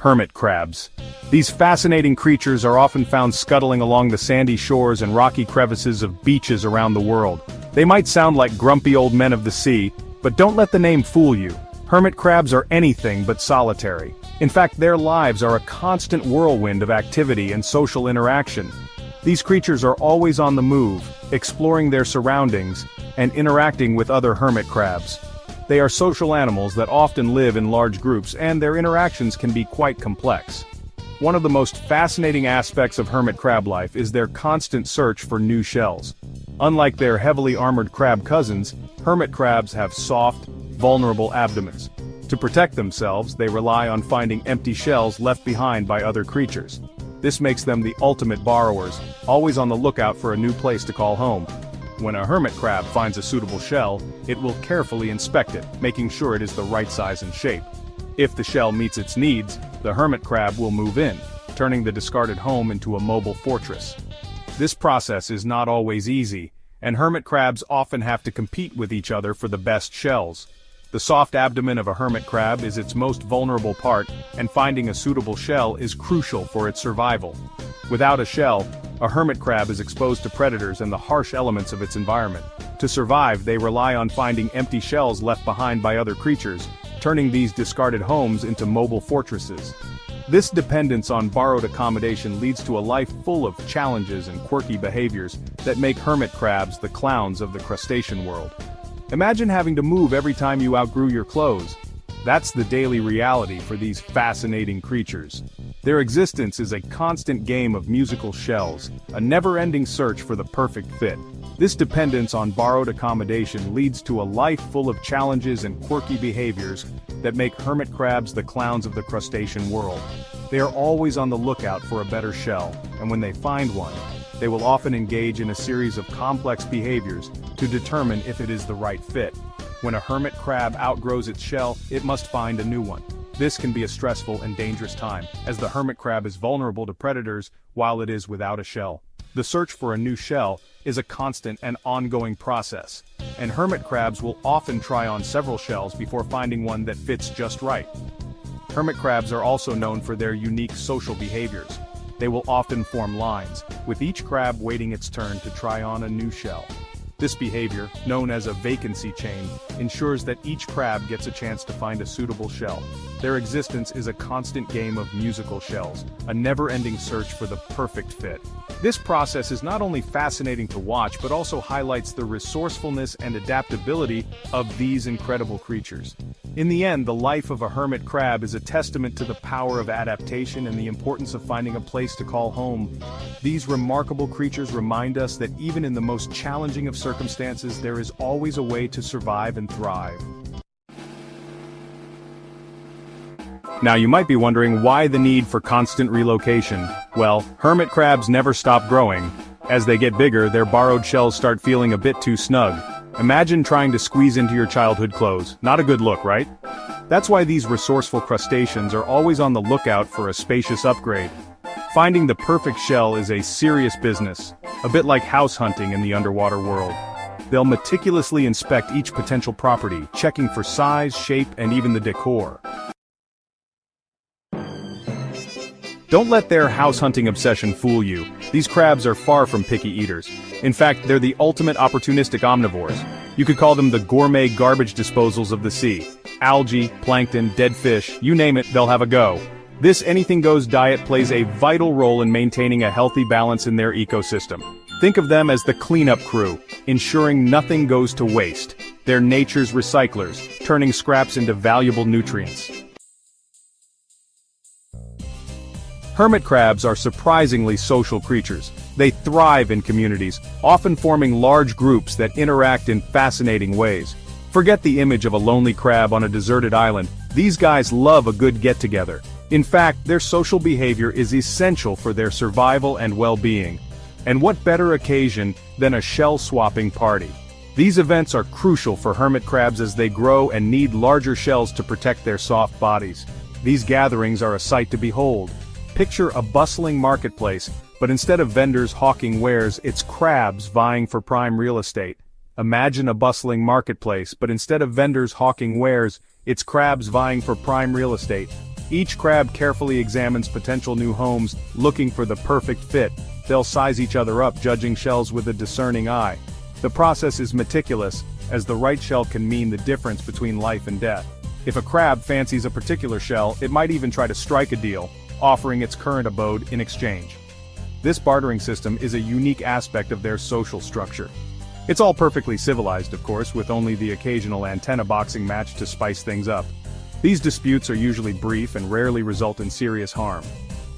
Hermit crabs. These fascinating creatures are often found scuttling along the sandy shores and rocky crevices of beaches around the world. They might sound like grumpy old men of the sea, but don't let the name fool you. Hermit crabs are anything but solitary. In fact, their lives are a constant whirlwind of activity and social interaction. These creatures are always on the move, exploring their surroundings, and interacting with other hermit crabs. They are social animals that often live in large groups, and their interactions can be quite complex. One of the most fascinating aspects of hermit crab life is their constant search for new shells. Unlike their heavily armored crab cousins, hermit crabs have soft, vulnerable abdomens. To protect themselves, they rely on finding empty shells left behind by other creatures. This makes them the ultimate borrowers, always on the lookout for a new place to call home. When a hermit crab finds a suitable shell, it will carefully inspect it, making sure it is the right size and shape. If the shell meets its needs, the hermit crab will move in, turning the discarded home into a mobile fortress. This process is not always easy, and hermit crabs often have to compete with each other for the best shells. The soft abdomen of a hermit crab is its most vulnerable part, and finding a suitable shell is crucial for its survival. Without a shell, a hermit crab is exposed to predators and the harsh elements of its environment. To survive, they rely on finding empty shells left behind by other creatures, turning these discarded homes into mobile fortresses. This dependence on borrowed accommodation leads to a life full of challenges and quirky behaviors that make hermit crabs the clowns of the crustacean world. Imagine having to move every time you outgrew your clothes. That's the daily reality for these fascinating creatures. Their existence is a constant game of musical shells, a never-ending search for the perfect fit. This dependence on borrowed accommodation leads to a life full of challenges and quirky behaviors that make hermit crabs the clowns of the crustacean world. They are always on the lookout for a better shell, and when they find one, they will often engage in a series of complex behaviors to determine if it is the right fit. When a hermit crab outgrows its shell, it must find a new one. This can be a stressful and dangerous time, as the hermit crab is vulnerable to predators while it is without a shell. The search for a new shell is a constant and ongoing process, and hermit crabs will often try on several shells before finding one that fits just right. Hermit crabs are also known for their unique social behaviors. They will often form lines, with each crab waiting its turn to try on a new shell. This behavior, known as a vacancy chain, ensures that each crab gets a chance to find a suitable shell. Their existence is a constant game of musical shells, a never-ending search for the perfect fit. This process is not only fascinating to watch but also highlights the resourcefulness and adaptability of these incredible creatures. In the end, the life of a hermit crab is a testament to the power of adaptation and the importance of finding a place to call home. These remarkable creatures remind us that even in the most challenging of circumstances, there is always a way to survive and thrive. Now you might be wondering why the need for constant relocation. Well, hermit crabs never stop growing. As they get bigger, their borrowed shells start feeling a bit too snug. Imagine trying to squeeze into your childhood clothes. Not a good look, right? That's why these resourceful crustaceans are always on the lookout for a spacious upgrade. Finding the perfect shell is a serious business, a bit like house hunting in the underwater world. They'll meticulously inspect each potential property, checking for size, shape, and even the decor. Don't let their house hunting obsession fool you. These crabs are far from picky eaters. In fact, they're the ultimate opportunistic omnivores. You could call them the gourmet garbage disposals of the sea. Algae, plankton, dead fish, you name it, they'll have a go. This anything-goes diet plays a vital role in maintaining a healthy balance in their ecosystem. Think of them as the cleanup crew, ensuring nothing goes to waste. They're nature's recyclers, turning scraps into valuable nutrients. Hermit crabs are surprisingly social creatures. They thrive in communities, often forming large groups that interact in fascinating ways. Forget the image of a lonely crab on a deserted island. These guys love a good get-together. In fact, their social behavior is essential for their survival and well-being. And what better occasion than a shell-swapping party? These events are crucial for hermit crabs as they grow and need larger shells to protect their soft bodies. These gatherings are a sight to behold. Picture a bustling marketplace, but instead of vendors hawking wares, it's crabs vying for prime real estate. Imagine a bustling marketplace, but instead of vendors hawking wares, it's crabs vying for prime real estate. Each crab carefully examines potential new homes, looking for the perfect fit. They'll size each other up, judging shells with a discerning eye. The process is meticulous, as the right shell can mean the difference between life and death. If a crab fancies a particular shell, it might even try to strike a deal, offering its current abode in exchange. This bartering system is a unique aspect of their social structure. It's all perfectly civilized, of course, with only the occasional antenna boxing match to spice things up. These disputes are usually brief and rarely result in serious harm.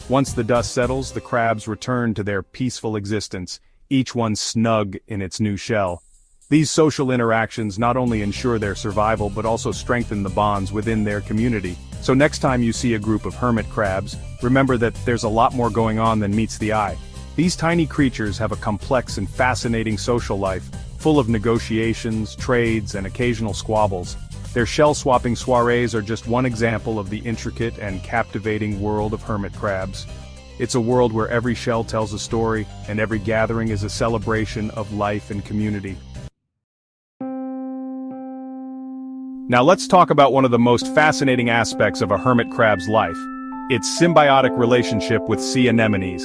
Once the dust settles, the crabs return to their peaceful existence, each one snug in its new shell. These social interactions not only ensure their survival but also strengthen the bonds within their community. So next time you see a group of hermit crabs, remember that there's a lot more going on than meets the eye. These tiny creatures have a complex and fascinating social life, full of negotiations, trades, and occasional squabbles. Their shell-swapping soirees are just one example of the intricate and captivating world of hermit crabs. It's a world where every shell tells a story, and every gathering is a celebration of life and community. Now let's talk about one of the most fascinating aspects of a hermit crab's life, its symbiotic relationship with sea anemones.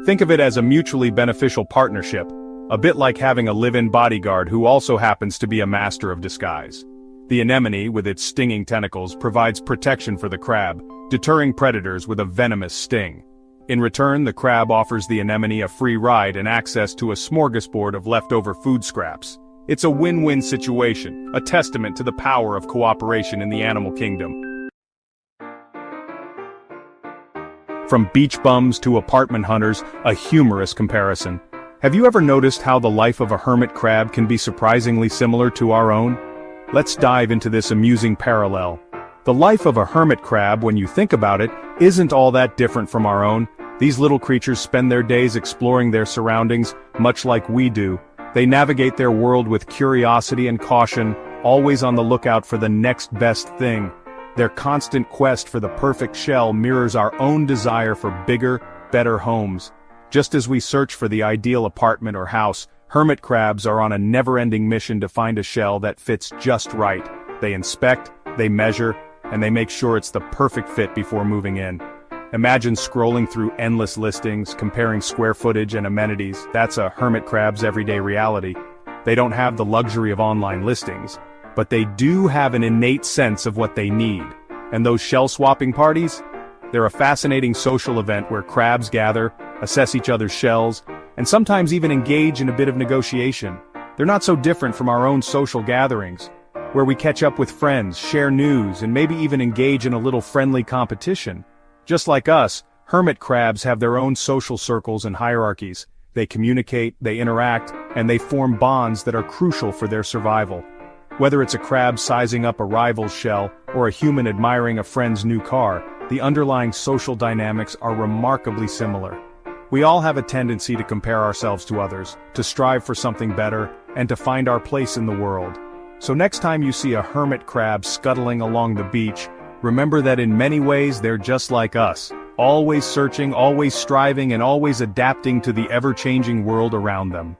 Think of it as a mutually beneficial partnership, a bit like having a live-in bodyguard who also happens to be a master of disguise. The anemone, with its stinging tentacles, provides protection for the crab, deterring predators with a venomous sting. In return, the crab offers the anemone a free ride and access to a smorgasbord of leftover food scraps. It's a win-win situation, a testament to the power of cooperation in the animal kingdom. From beach bums to apartment hunters, a humorous comparison. Have you ever noticed how the life of a hermit crab can be surprisingly similar to our own? Let's dive into this amusing parallel. The life of a hermit crab, when you think about it, isn't all that different from our own. These little creatures spend their days exploring their surroundings, much like we do. They navigate their world with curiosity and caution, always on the lookout for the next best thing. Their constant quest for the perfect shell mirrors our own desire for bigger, better homes. Just as we search for the ideal apartment or house, hermit crabs are on a never-ending mission to find a shell that fits just right. They inspect, they measure, and they make sure it's the perfect fit before moving in. Imagine scrolling through endless listings, comparing square footage and amenities. That's a hermit crab's everyday reality. They don't have the luxury of online listings, but they do have an innate sense of what they need. And those shell-swapping parties? They're a fascinating social event where crabs gather, assess each other's shells, and sometimes even engage in a bit of negotiation. They're not so different from our own social gatherings, where we catch up with friends, share news, and maybe even engage in a little friendly competition. Just like us, hermit crabs have their own social circles and hierarchies. They communicate, they interact, and they form bonds that are crucial for their survival. Whether it's a crab sizing up a rival's shell, or a human admiring a friend's new car, the underlying social dynamics are remarkably similar. We all have a tendency to compare ourselves to others, to strive for something better, and to find our place in the world. So next time you see a hermit crab scuttling along the beach, remember that in many ways they're just like us, always searching, always striving, and always adapting to the ever-changing world around them.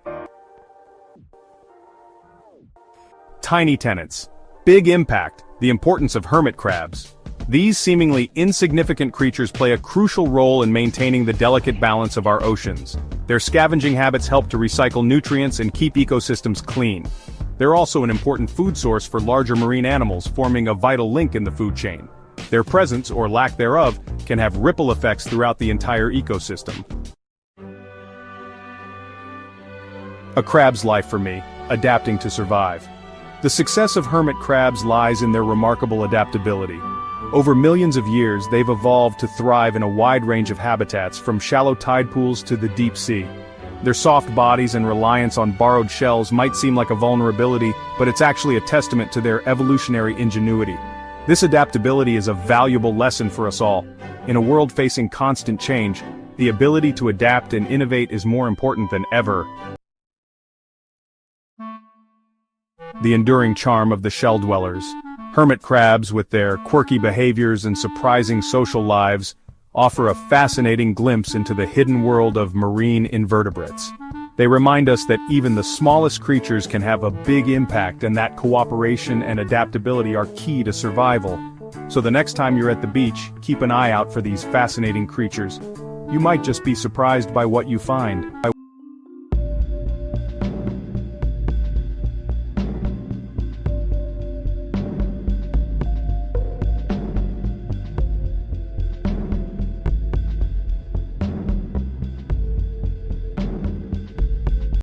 Tiny tenants. Big impact. The importance of hermit crabs. These seemingly insignificant creatures play a crucial role in maintaining the delicate balance of our oceans. Their scavenging habits help to recycle nutrients and keep ecosystems clean. They're also an important food source for larger marine animals, forming a vital link in the food chain. Their presence, or lack thereof, can have ripple effects throughout the entire ecosystem. A crab's life for me, adapting to survive. The success of hermit crabs lies in their remarkable adaptability. Over millions of years, they've evolved to thrive in a wide range of habitats, from shallow tide pools to the deep sea. Their soft bodies and reliance on borrowed shells might seem like a vulnerability, but it's actually a testament to their evolutionary ingenuity. This adaptability is a valuable lesson for us all. In a world facing constant change, the ability to adapt and innovate is more important than ever. The enduring charm of the shell dwellers. Hermit crabs, with their quirky behaviors and surprising social lives, offer a fascinating glimpse into the hidden world of marine invertebrates. They remind us that even the smallest creatures can have a big impact, and that cooperation and adaptability are key to survival. So the next time you're at the beach, keep an eye out for these fascinating creatures. You might just be surprised by what you find.